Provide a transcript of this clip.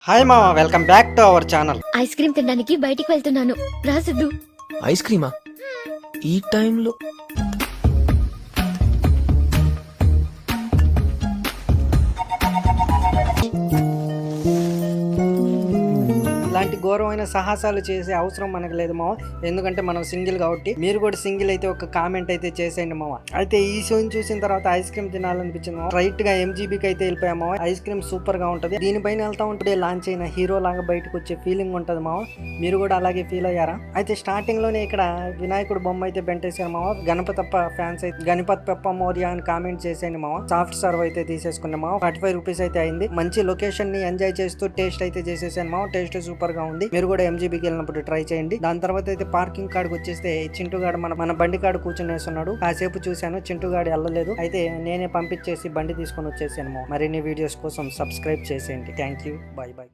Hi మామ, welcome back to our channel. Ice cream తినడానికి బయటికి వెళ్తున్నాను. రా సిద్ధు. ఐస్ క్రీమా ఈ టైంలో? ఇలాంటి ఘోరమైన సాహసాలు చేసే అవసరం మనకు లేదు మామ, ఎందుకంటే మనం సింగిల్ కాబట్టి. మీరు కూడా సింగిల్ అయితే ఒక కామెంట్ అయితే చేసేయండి మామ. అయితే ఈ షోని చూసిన తర్వాత ఐస్ క్రీమ్ తినాలనిపించింది మామ. స్ట్రైట్ గా MGBకి అయితే వెళ్ళిపోయాం మామ. ఐస్ క్రీమ్ సూపర్ గా ఉంటది. దీనిపైన వెళ్తా ఉంటే లాంచ్ అయిన హీరో లాగా బయటకు వచ్చే ఫీలింగ్ ఉంటది మామ. మీరు కూడా అలాగే ఫీల్ అయ్యారా? అయితే స్టార్టింగ్ లోనే ఇక్కడ వినాయకుడు బొమ్మ అయితే బెంటేసారు మామ. గణపతప్ప ఫ్యాన్స్ అయితే గణపతి పెప్ప మోరియా అని కామెంట్ చేసేయండి మామ. సాఫ్ట్ సర్వ్ అయితే తీసేసుకున్నాం మామ. 45 రూపీస్ అయితే అయింది. మంచి లొకేషన్ ని ఎంజాయ్ చేస్తూ టేస్ట్ అయితే చేసేసాను మామ. టేస్ట్ సూపర్ గా ఉంది. మీరు కూడా MGBకి వెళ్ళినప్పుడు ట్రై చేయండి. దాని తర్వాత అయితే పార్కింగ్ కాడికి వచ్చేస్తే చింటుగాడు మన బండి కాడు కూర్చుని వేస్తున్నాడు. కాసేపు చూశాను, చింటుగాడు వెళ్ళలేదు. అయితే నేనే పంపించేసి బండి తీసుకొని వచ్చేసాను. మరిన్ని వీడియోస్ కోసం సబ్స్క్రైబ్ చేసేయండి. Thank you, by by.